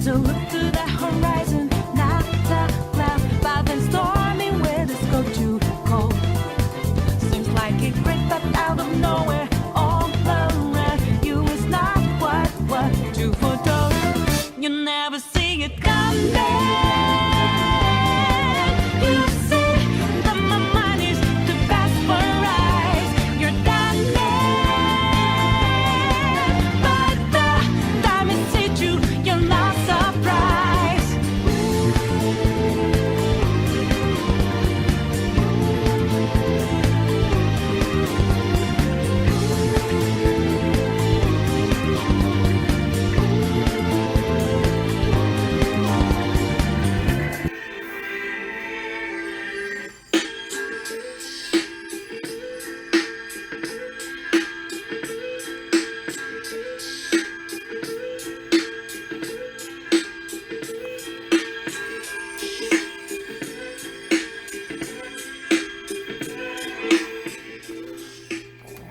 As I look to the horizon, not a cloud, but then stormy weather's go too cold. Seems like it crept up out of nowhere, all around you is not what you foretold. You never see it coming. You see that my mind is too fast for eyes. You're done, but the time is hit you, you're not surprised.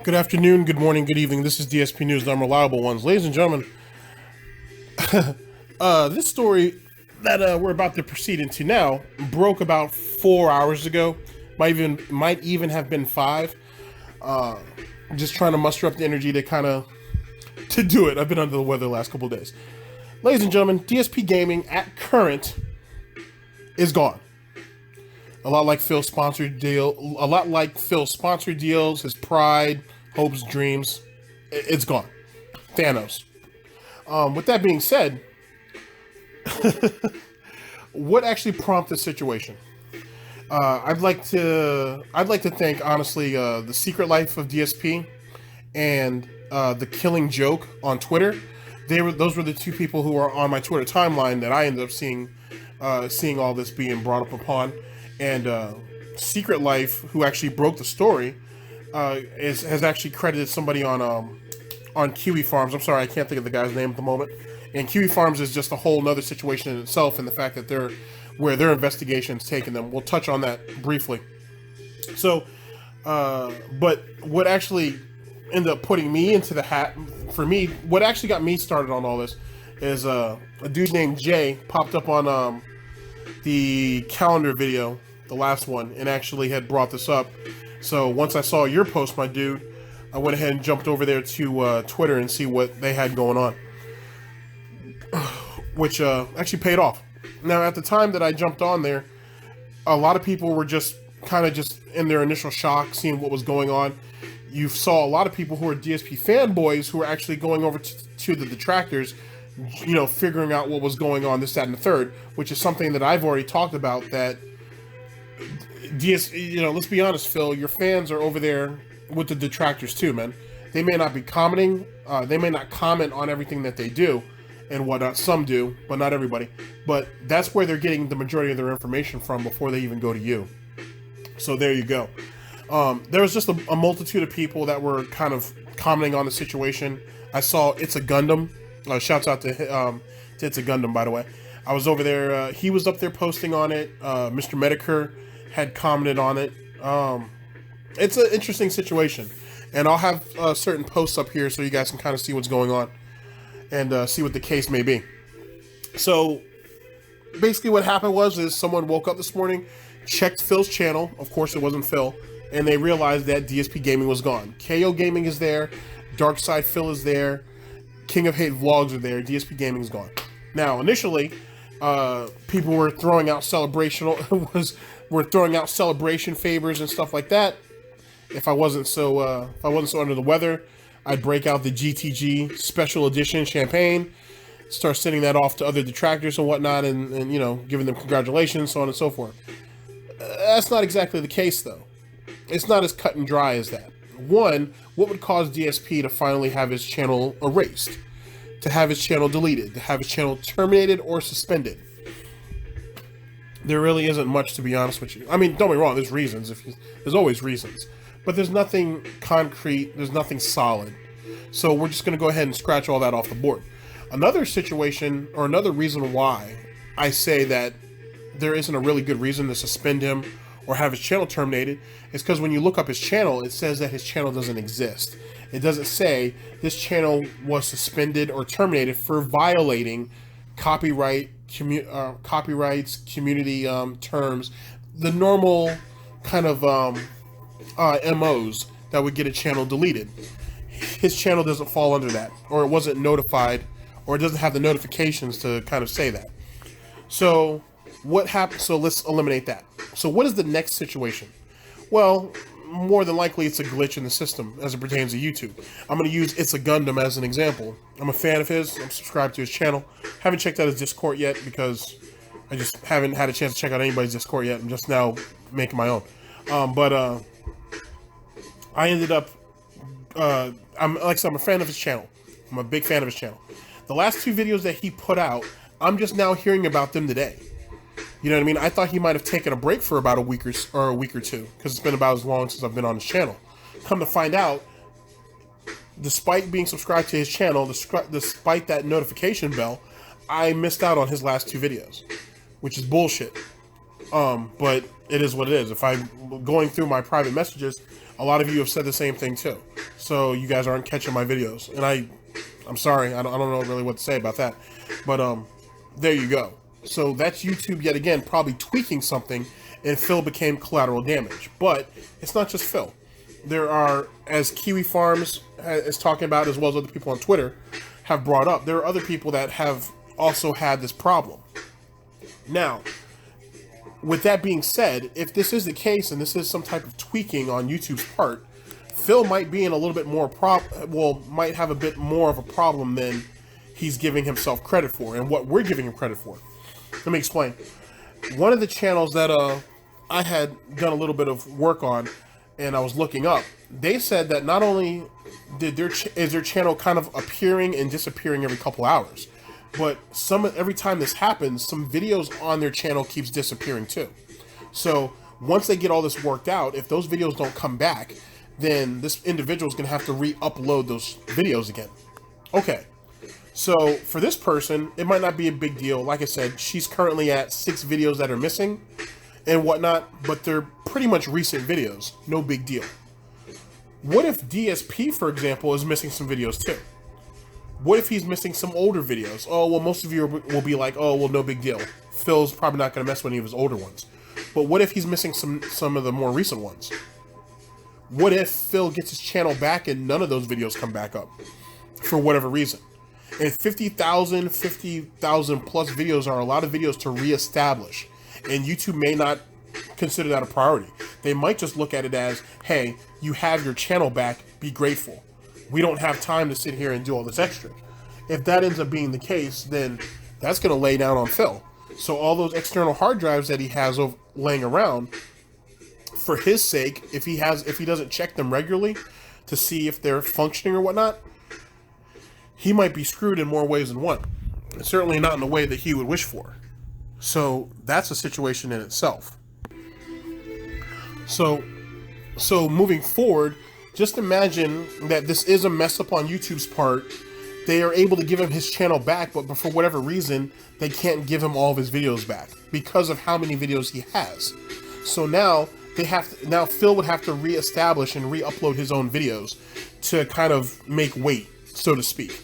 Good afternoon, good morning, good evening. This is DSPNEWS, the unreliable ones. Ladies and gentlemen, this story that we're about to proceed into now broke about 4 hours ago. Might even have been 5. Just trying to muster up the energy to do it. I've been under the weather the last couple of days. Ladies and gentlemen, DSP Gaming at current is gone. A lot like Phil's sponsored deals, his pride, hopes, dreams, it's gone. Thanos. With that being said, what actually prompted the situation? I'd like to thank, honestly, the Secret Life of DSP and the Killing Joke on Twitter. Those were the two people who were on my Twitter timeline that I ended up seeing all this being brought up upon. And Secret Life, who actually broke the story, has actually credited somebody on Kiwi Farms. I'm sorry, I can't think of the guy's name at the moment. And Kiwi Farms is just a whole nother situation in itself, in the fact that where their investigation's taken them. We'll touch on that briefly. So, but what actually ended up putting me into the hat, for me, what actually got me started on all this is a dude named Jay popped up on the calendar video, the last one, and actually had brought this up. So once I saw your post, my dude, I went ahead and jumped over there to Twitter and see what they had going on, which actually paid off. Now, at the time that I jumped on there, a lot of people were just in their initial shock, seeing what was going on. You saw a lot of people who are DSP fanboys who were actually going over to the detractors, figuring out what was going on, this, that, and the third, which is something that I've already talked about, that let's be honest, Phil, your fans are over there with the detractors too, man. They may not be commenting, they may not comment on everything that they do and whatnot. Some do, but not everybody. But that's where they're getting the majority of their information from before they even go to you. So there you go. There was just a multitude of people that were kind of commenting on the situation. I saw It's a Gundam. Shouts out to It's a Gundam, by the way. I was over there. He was up there posting on it. Mr. Medicare had commented on it. It's an interesting situation. And I'll have certain posts up here so you guys can kind of see what's going on and see what the case may be. So basically what happened is someone woke up this morning, checked Phil's channel. Of course, it wasn't Phil. And they realized that DSP Gaming was gone. KO Gaming is there. Darkside Phil is there. King of Hate Vlogs are there. DSP Gaming is gone. Now, initially, people were throwing out celebration favors and stuff like that. If I wasn't so under the weather, I'd break out the GTG Special Edition champagne, start sending that off to other detractors and whatnot, and giving them congratulations, so on and so forth. That's not exactly the case, though. It's not as cut and dry as that. One, what would cause DSP to finally have his channel erased, to have his channel deleted, to have his channel terminated or suspended? There really isn't much, to be honest with you. I mean, don't get me wrong, there's reasons. There's always reasons. But there's nothing concrete, there's nothing solid. So we're just going to go ahead and scratch all that off the board. Another situation, or another reason why I say that there isn't a really good reason to suspend him or have his channel terminated, is because when you look up his channel, it says that his channel doesn't exist. It doesn't say this channel was suspended or terminated for violating copyrights, community terms, the normal kind of MOs that would get a channel deleted. His channel doesn't fall under that, or it wasn't notified, or it doesn't have the notifications to kind of say that. So what happened? So let's eliminate that. So what is the next situation? Well, more than likely it's a glitch in the system as it pertains to YouTube. I'm going to use It's a Gundam as an example. I'm a fan of his. I'm subscribed to his channel. Haven't checked out his Discord yet because I just haven't had a chance to check out anybody's Discord yet. I'm just now making my own. I ended up, I'm a fan of his channel. I'm a big fan of his channel. The last 2 videos that he put out, I'm just now hearing about them today. You know what I mean? I thought he might have taken a break for about a week or 2, because it's been about as long since I've been on his channel. Come to find out, despite being subscribed to his channel, despite that notification bell, I missed out on his last 2 videos, which is bullshit. But it is what it is. If I'm going through my private messages, a lot of you have said the same thing too. So you guys aren't catching my videos, and I'm sorry. I don't know really what to say about that. But there you go. So that's YouTube yet again probably tweaking something, and Phil became collateral damage. But it's not just Phil. There are, as Kiwi Farms is talking about, as well as other people on Twitter have brought up, there are other people that have also had this problem. Now, with that being said, if this is the case and this is some type of tweaking on YouTube's part, Phil might be in a little bit more might have a bit more of a problem than he's giving himself credit for, and what we're giving him credit for. Let me explain. One of the channels that I had done a little bit of work on, and I was looking up, they said that not only is their channel kind of appearing and disappearing every couple hours, but every time this happens, some videos on their channel keeps disappearing too. So once they get all this worked out, if those videos don't come back, then this individual is going to have to re-upload those videos again. Okay. So for this person, it might not be a big deal. Like I said, she's currently at 6 videos that are missing and whatnot, but they're pretty much recent videos. No big deal. What if DSP, for example, is missing some videos too? What if he's missing some older videos? Oh, well, most of you will be like, oh, well, no big deal. Phil's probably not going to mess with any of his older ones. But what if he's missing some of the more recent ones? What if Phil gets his channel back and none of those videos come back up for whatever reason? And 50,000 plus videos are a lot of videos to reestablish. And YouTube may not consider that a priority. They might just look at it as, hey, you have your channel back, be grateful. We don't have time to sit here and do all this extra. If that ends up being the case, then that's going to lay down on Phil. So all those external hard drives that he has laying around, for his sake, if he doesn't check them regularly to see if they're functioning or whatnot, he might be screwed in more ways than one. And certainly not in the way that he would wish for. So that's a situation in itself. So moving forward, just imagine that this is a mess up on YouTube's part. They are able to give him his channel back, but for whatever reason, they can't give him all of his videos back because of how many videos he has. So now Phil would have to reestablish and re-upload his own videos to kind of make weight, so to speak.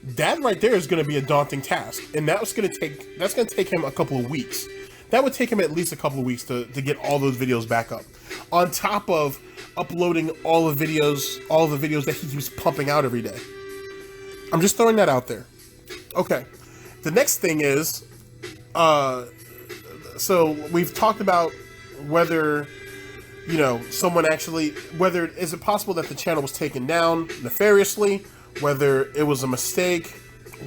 That right there is going to be a daunting task, and that's going to take him a couple of weeks. That would take him at least a couple of weeks to get all those videos back up, on top of uploading all the videos that he keeps pumping out every day. I'm just throwing that out there. Okay, the next thing is, so we've talked about whether, whether is it possible that the channel was taken down nefariously, whether it was a mistake,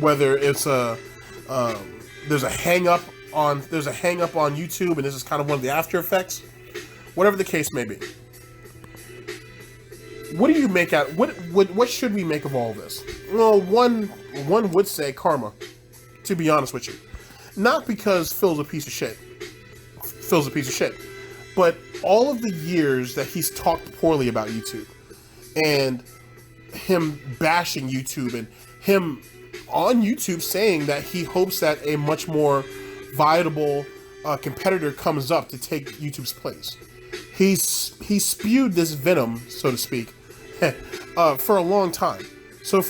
whether it's there's a hang up on YouTube, and this is kind of one of the after effects. Whatever the case may be. What do you make out? What should we make of all of this? Well, one would say karma, to be honest with you. Not because Phil's a piece of shit. But all of the years that he's talked poorly about YouTube, and him bashing YouTube, and him on YouTube saying that he hopes that a much more viable competitor comes up to take YouTube's place. He spewed this venom, so to speak, for a long time. So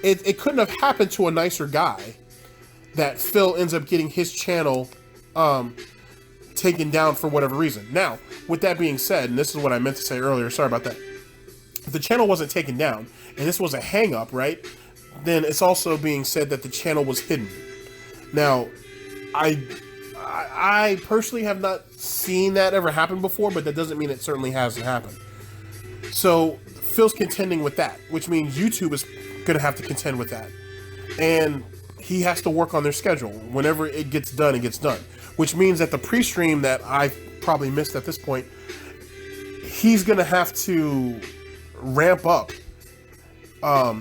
it couldn't have happened to a nicer guy that Phil ends up getting his channel taken down for whatever reason. Now, with that being said, and this is what I meant to say earlier, sorry about that. If the channel wasn't taken down, and this was a hang-up, right, then it's also being said that the channel was hidden. Now, I personally have not seen that ever happen before, but that doesn't mean it certainly hasn't happened. So, Phil's contending with that, which means YouTube is going to have to contend with that. And he has to work on their schedule. Whenever it gets done, it gets done. Which means that the pre-stream that I've probably missed at this point, he's going to have to ramp up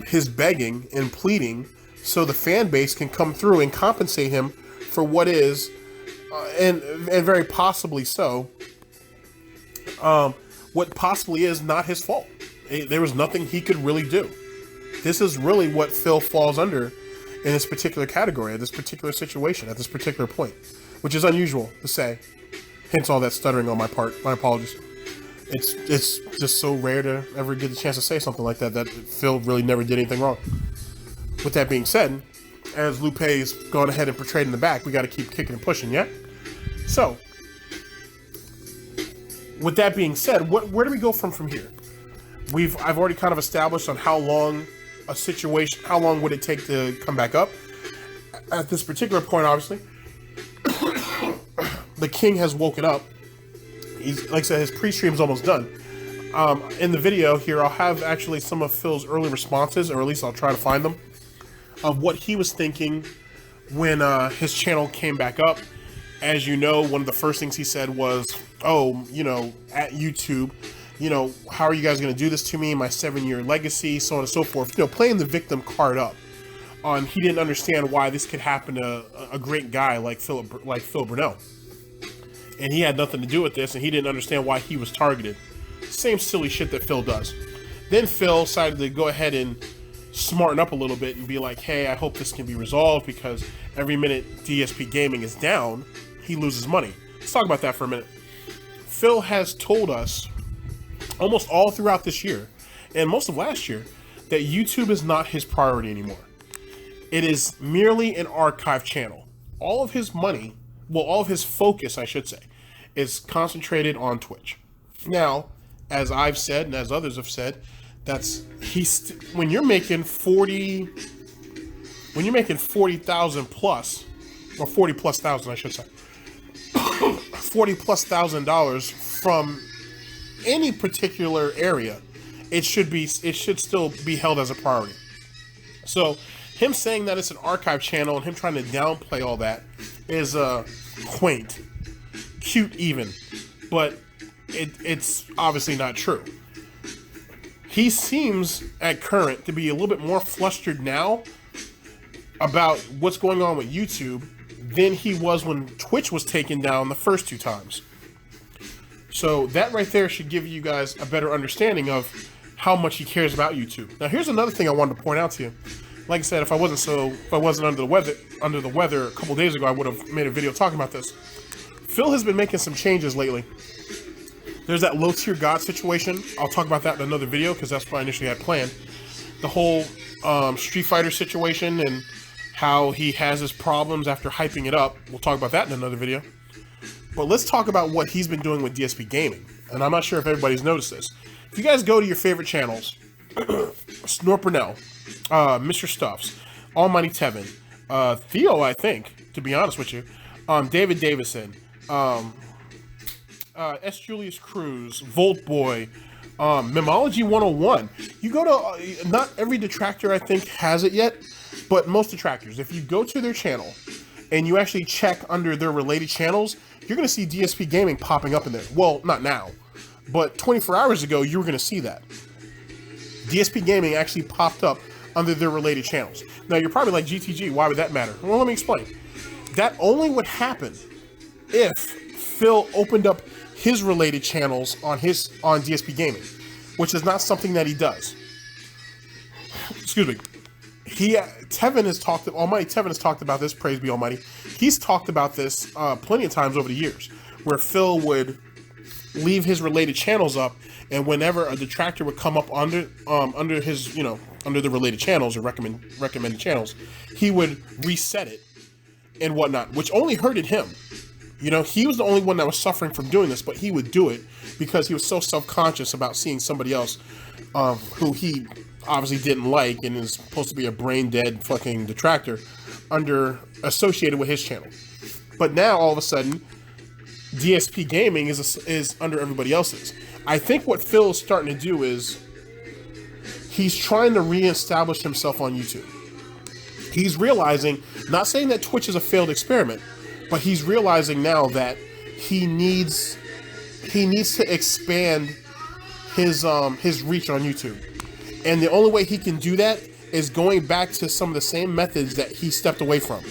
his begging and pleading so the fan base can come through and compensate him for what is, and very possibly so, what possibly is not his fault. There was nothing he could really do. This is really what Phil falls under in this particular category, at this particular situation, at this particular point, which is unusual to say. Hence all that stuttering on my part. My apologies. It's just so rare to ever get the chance to say something like that Phil really never did anything wrong. With that being said, as Lupe's gone ahead and portrayed in the back, we got to keep kicking and pushing, yeah? So, with that being said, where do we go from here? I've already kind of established on how long how long would it take to come back up. At this particular point, obviously, the king has woken up. He's, like I said, his pre-stream's almost done. In the video here, I'll have actually some of Phil's early responses, or at least I'll try to find them, of what he was thinking when his channel came back up. As you know, one of the first things he said was, oh, at YouTube, how are you guys going to do this to me? My 7-year legacy, so on and so forth. Playing the victim card up. He didn't understand why this could happen to a great guy like Phil Burnell. And he had nothing to do with this, and he didn't understand why he was targeted. Same silly shit that Phil does. Then Phil decided to go ahead and smarten up a little bit and be like, hey, I hope this can be resolved, because every minute DSP Gaming is down, he loses money. Let's talk about that for a minute. Phil has told us almost all throughout this year, and most of last year, that YouTube is not his priority anymore. It is merely an archive channel. All of his money, well, all of his focus, I should say, is concentrated on Twitch. Now, as I've said, and as others have said, when you're making 40,000 plus, or 40 plus thousand, I should say, $40,000+ from any particular area, it should still be held as a priority. So him saying that it's an archive channel and him trying to downplay all that is quaint, cute even, but it's obviously not true. He seems at current to be a little bit more flustered now about what's going on with YouTube than he was when Twitch was taken down the first 2 times. So that right there should give you guys a better understanding of how much he cares about YouTube. Now, here's another thing I wanted to point out to you. Like I said, if I wasn't under the weather a couple days ago, I would have made a video talking about this. Phil has been making some changes lately. There's that low tier god situation. I'll talk about that in another video because that's what I initially had planned. The whole Street Fighter situation and how he has his problems after hyping it up. We'll talk about that in another video. But let's talk about what he's been doing with DSP Gaming. And I'm not sure if everybody's noticed this. If you guys go to your favorite channels, Snort Burnell, Mr. Stuffs, Almighty Tevin, Theo, I think, to be honest with you, David Davison, S. Julius Cruz, Volt Boy, Memology 101. You go to, not every detractor I think has it yet, but most detractors, if you go to their channel and you actually check under their related channels, you're going to see DSP Gaming popping up in there. Well, not now, but 24 hours ago, you were going to see that. DSP Gaming actually popped up under their related channels. Now, you're probably like, GTG, why would that matter? Well, let me explain. That only would happen if Phil opened up his related channels on DSP Gaming, which is not something that he does. Excuse me. Almighty Tevin has talked about this, praise be Almighty. He's talked about this plenty of times over the years, where Phil would leave his related channels up, and whenever a detractor would come up under his, under the related channels or recommended channels, he would reset it and whatnot, which only hurted him. You know, he was the only one that was suffering from doing this, but he would do it because he was so self-conscious about seeing somebody else who he obviously didn't like and is supposed to be a brain-dead fucking detractor associated with his channel. But now, all of a sudden, DSP Gaming is under everybody else's. I think what Phil is starting to do is he's trying to reestablish himself on YouTube. He's realizing, not saying that Twitch is a failed experiment, but he's realizing now that he needs to expand his reach on YouTube. And the only way he can do that is going back to some of the same methods that he stepped away from.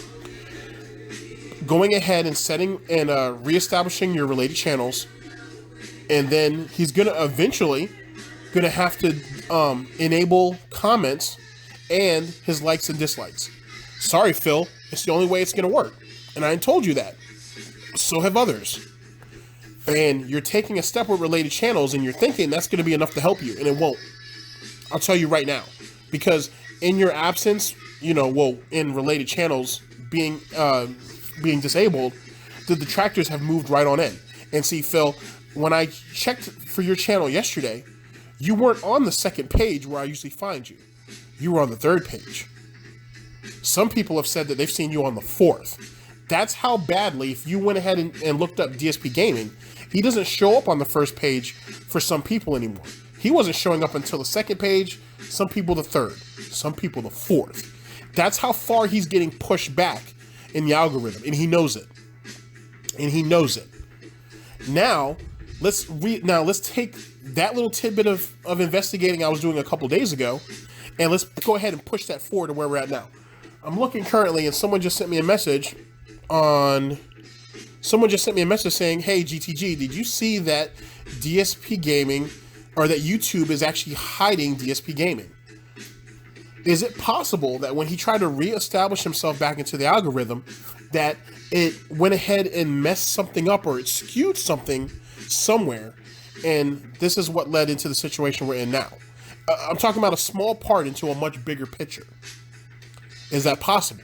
Going ahead and setting and reestablishing your related channels, and then he's eventually gonna have to enable comments and his likes and dislikes. Sorry, Phil, it's the only way it's gonna work, and I told you that. So have others. And you're taking a step with related channels, and you're thinking that's gonna be enough to help you, and it won't. I'll tell you right now, because in your absence, in related channels being disabled, the detractors have moved right on in. And see, Phil, when I checked for your channel yesterday, you weren't on the second page where I usually find you. You were on the third page. Some people have said that they've seen you on the fourth. That's how badly, if you went ahead and looked up DSP Gaming, he doesn't show up on the first page for some people anymore. He wasn't showing up until the second page, some people the third, some people the fourth. That's how far he's getting pushed back in the algorithm, and he knows it. Now, let's take that little tidbit of investigating I was doing a couple days ago, and let's go ahead and push that forward to where we're at now. I'm looking currently, and someone just sent me a message saying, hey, GTG, did you see that DSP Gaming, or that YouTube is actually hiding DSP Gaming? Is it possible that when he tried to reestablish himself back into the algorithm, that it went ahead and messed something up, or it skewed something somewhere, and this is what led into the situation we're in now? I'm talking about a small part into a much bigger picture. Is that possible?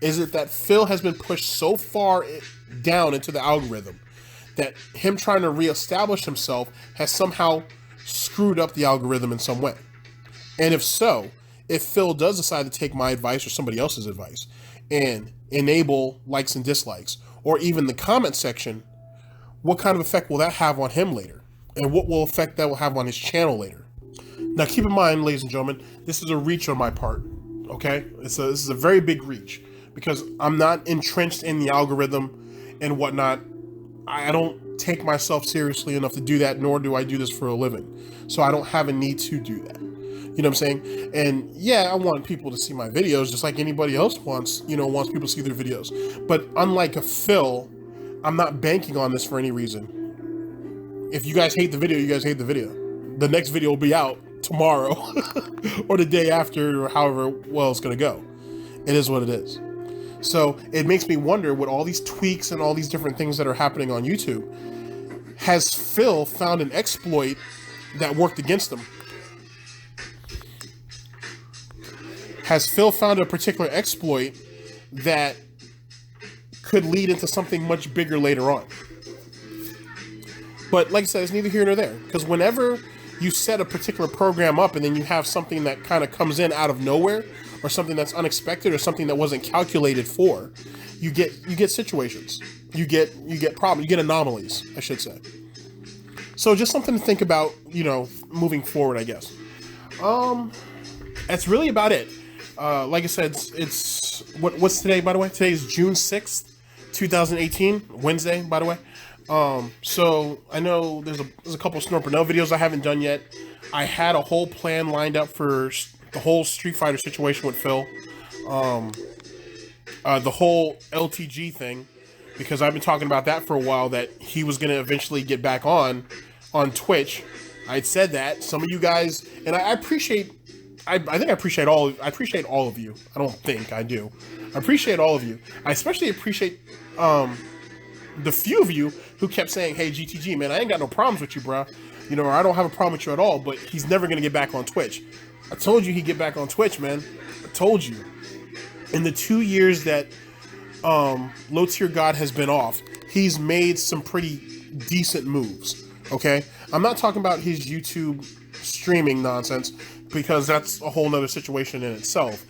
Is it that Phil has been pushed so far down into the algorithm that him trying to reestablish himself has somehow screwed up the algorithm in some way? And if so, if Phil does decide to take my advice or somebody else's advice and enable likes and dislikes, or even the comment section, what kind of effect will that have on him later? And what will effect that will have on his channel later? Now, keep in mind, ladies and gentlemen, this is a reach on my part, okay? This is a very big reach, because I'm not entrenched in the algorithm and whatnot. I don't take myself seriously enough to do that, nor do I do this for a living. So I don't have a need to do that. You know what I'm saying? And yeah, I want people to see my videos just like anybody else wants people to see their videos. But unlike a Phil, I'm not banking on this for any reason. If you guys hate the video, you guys hate the video. The next video will be out tomorrow or the day after, or however well it's going to go. It is what it is. So it makes me wonder, with all these tweaks and all these different things that are happening on YouTube, has Phil found an exploit that worked against him? Has Phil found a particular exploit that could lead into something much bigger later on? But like I said, it's neither here nor there, because whenever you set a particular program up and then you have something that kind of comes in out of nowhere, or something that's unexpected, or something that wasn't calculated for, you get situations, you get problems, you get anomalies, I should say. So just something to think about, moving forward, I guess. That's really about it. Like I said, what's today, by the way? Today is June 6th, 2018, Wednesday, by the way. So I know there's a couple of Snorpernell videos I haven't done yet. I had a whole plan lined up for the whole Street Fighter situation with Phil. The whole LTG thing, because I've been talking about that for a while, that he was going to eventually get back on Twitch. I'd said that. Some of you guys, and I appreciate, I think I appreciate all of you. I don't think I do. I appreciate all of you. I especially appreciate the few of you who kept saying, hey, GTG, man, I ain't got no problems with you, bro. you know, or I don't have a problem with you at all, but he's never going to get back on Twitch. I told you he'd get back on Twitch, man. I told you. In the 2 years that Low Tier God has been off, he's made some pretty decent moves, okay? I'm not talking about his YouTube streaming nonsense, because that's a whole nother situation in itself.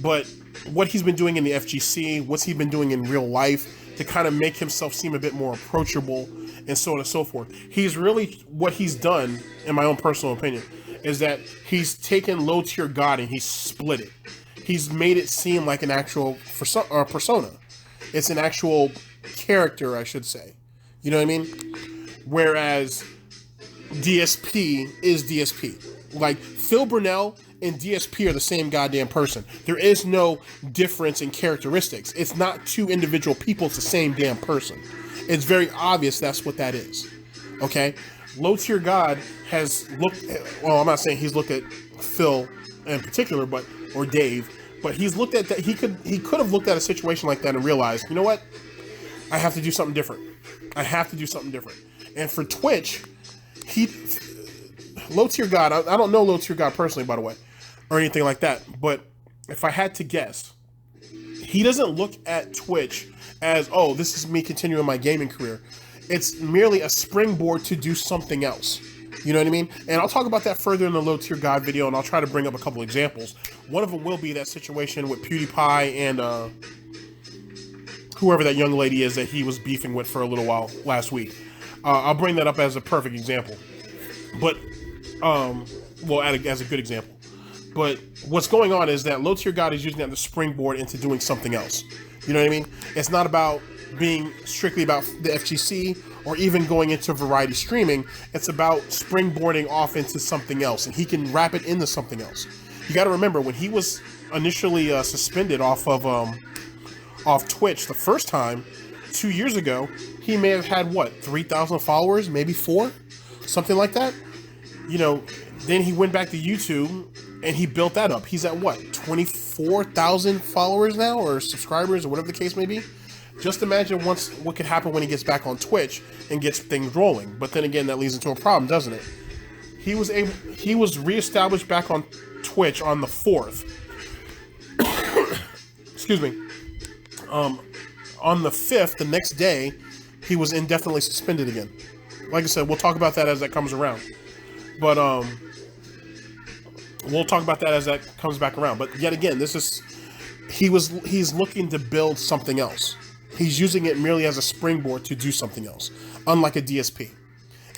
But what he's been doing in the FGC, what's he been doing in real life to kind of make himself seem a bit more approachable, and so on and so forth. He's really, what he's done, in my own personal opinion, is that he's taken Low Tier God and he's split it. He's made it seem like an actual persona. It's an actual character, I should say. You know what I mean? Whereas DSP is DSP. Like, Phil Burnell and DSP are the same goddamn person. There is no difference in characteristics. It's not two individual people, it's the same damn person. It's very obvious that's what that is. Okay? Low Tier God has looked at, well, I'm not saying he's looked at Phil in particular, but, or Dave, but he's looked at that. He could have looked at a situation like that and realized, you know what? I have to do something different. I have to do something different. And for Twitch, Low Tier God, I don't know Low Tier God personally, by the way, or anything like that, but if I had to guess, he doesn't look at Twitch as, oh, this is me continuing my gaming career. It's merely a springboard to do something else. You know what I mean? And I'll talk about that further in the Low Tier God video, and I'll try to bring up a couple examples. One of them will be that situation with PewDiePie and whoever that young lady is that he was beefing with for a little while last week. I'll bring that up as a perfect example. But, well, as a good example. But what's going on is that Low Tier God is using that as a springboard into doing something else. You know what I mean? It's not about being strictly about the FGC or even going into variety streaming. It's about springboarding off into something else, and he can wrap it into something else. You got to remember, when he was initially suspended off Twitch the first time 2 years ago, he may have had what, 3,000 followers, maybe 4, something like that. You know, then he went back to YouTube and he built that up. He's at what, 24,000 followers now, or subscribers, or whatever the case may be. Just imagine what could happen when he gets back on Twitch and gets things rolling. But then again, that leads into a problem, doesn't it? He was reestablished back on Twitch on the 4th. Excuse me. On the 5th, the next day, he was indefinitely suspended again. Like I said, we'll talk about that as that comes around. But we'll talk about that as that comes back around. But yet again, he's looking to build something else. He's using it merely as a springboard to do something else, unlike a DSP.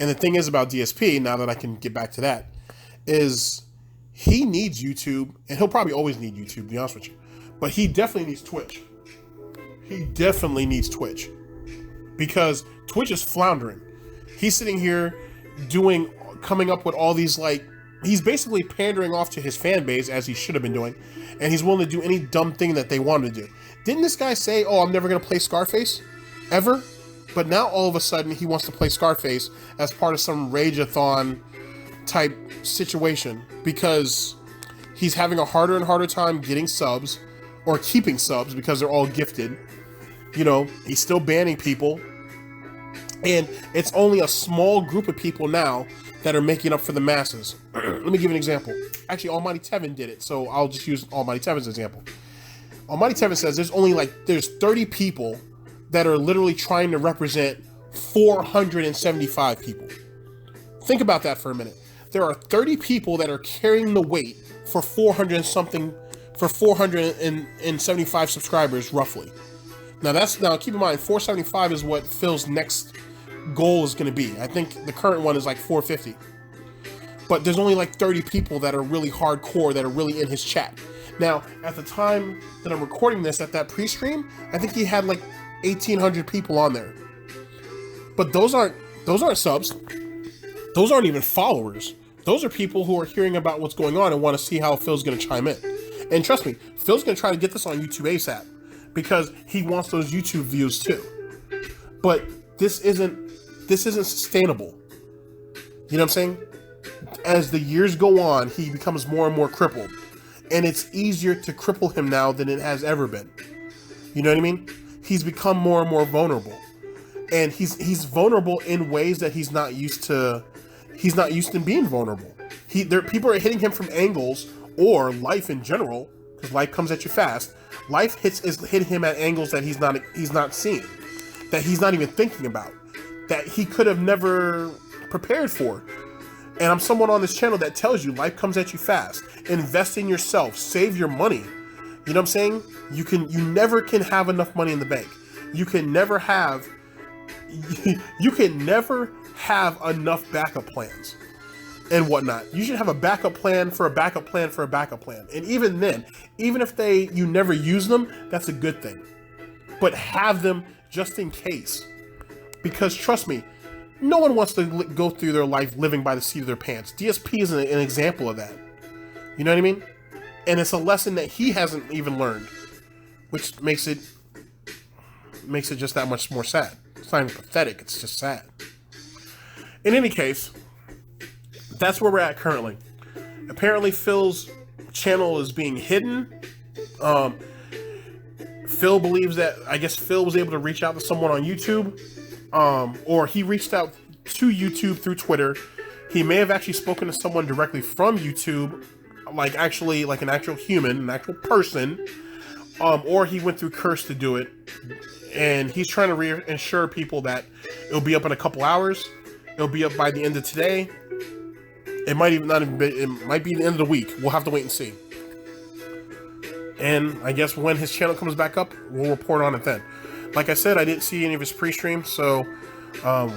And the thing is about DSP, now that I can get back to that, is he needs YouTube, and he'll probably always need YouTube, to be honest with you. But he definitely needs Twitch. He definitely needs Twitch. Because Twitch is floundering. He's sitting here coming up with all these, like, he's basically pandering off to his fan base, as he should have been doing, and he's willing to do any dumb thing that they wanted to do. Didn't this guy say, oh, I'm never going to play Scarface? Ever? But now all of a sudden he wants to play Scarface as part of some Rage-a-thon type situation, because he's having a harder and harder time getting subs, or keeping subs, because they're all gifted. You know, he's still banning people. And it's only a small group of people now that are making up for the masses. Let me give you an example. Actually, Almighty Tevin did it, so I'll just use Almighty Tevin's example. Almighty Tevin says there's 30 people that are literally trying to represent 475 people. Think about that for a minute. There are 30 people that are carrying the weight for 475 subscribers, roughly. Now keep in mind, 475 is what Phil's next goal is going to be. I think the current one is like 450. But there's only like 30 people that are really hardcore, that are really in his chat. Now, at the time that I'm recording this, at that pre-stream, I think he had like 1,800 people on there. But those aren't subs. Those aren't even followers. Those are people who are hearing about what's going on and want to see how Phil's going to chime in. And trust me, Phil's going to try to get this on YouTube ASAP, because he wants those YouTube views too. But this isn't sustainable. You know what I'm saying? As the years go on, he becomes more and more crippled. And it's easier to cripple him now than it has ever been. You know what I mean? He's become more and more vulnerable. And he's vulnerable in ways that he's not used to he's not used to being vulnerable. People are hitting him from angles, or life in general, because life comes at you fast. Life is hitting him at angles that he's not seeing, that he's not even thinking about, that he could have never prepared for. And I'm someone on this channel that tells you life comes at you fast. Invest in yourself. Save your money. You know what I'm saying? You never can have enough money in the bank. You can never have enough backup plans and whatnot. You should have a backup plan for a backup plan for a backup plan. And even then, even if you never use them, that's a good thing. But have them just in case. Because trust me, no one wants to go through their life living by the seat of their pants. DSP is an example of that. You know what I mean? And it's a lesson that he hasn't even learned, which makes it just that much more sad. It's not even pathetic, it's just sad. In any case, that's where we're at currently. Apparently Phil's channel is being hidden. Phil believes that, I guess Phil was able to reach out to someone on YouTube, or he reached out to YouTube through Twitter. He may have actually spoken to someone directly from YouTube, like an actual human, an actual person, or he went through Curse to do it, and he's trying to reassure people that it'll be up in a couple hours. It'll be up by the end of today. It might even not even be, it might be the end of the week. We'll have to wait and see. And I guess when his channel comes back up, we'll report on it then. Like I said, I didn't see any of his pre-stream, so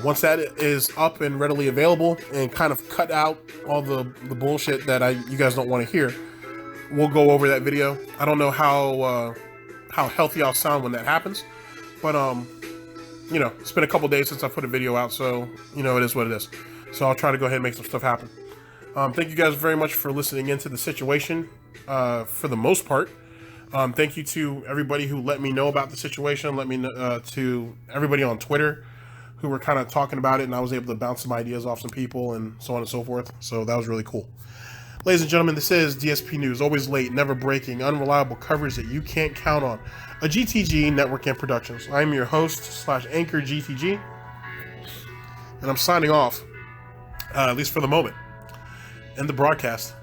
once that is up and readily available and kind of cut out all the bullshit that you guys don't want to hear, we'll go over that video. I don't know how healthy I'll sound when that happens, but you know, it's been a couple days since I put a video out, so you know, it is what it is. So I'll try to go ahead and make some stuff happen. Thank you guys very much for listening into the situation, for the most part. Thank you to everybody who let me know about the situation. Let me know to everybody on Twitter who were kind of talking about it, and I was able to bounce some ideas off some people and so on and so forth. So that was really cool. Ladies and gentlemen, this is DSP News. Always late, never breaking, unreliable coverage that you can't count on. A GTG network and productions. I'm your host / anchor GTG, and I'm signing off, at least for the moment, in the broadcast.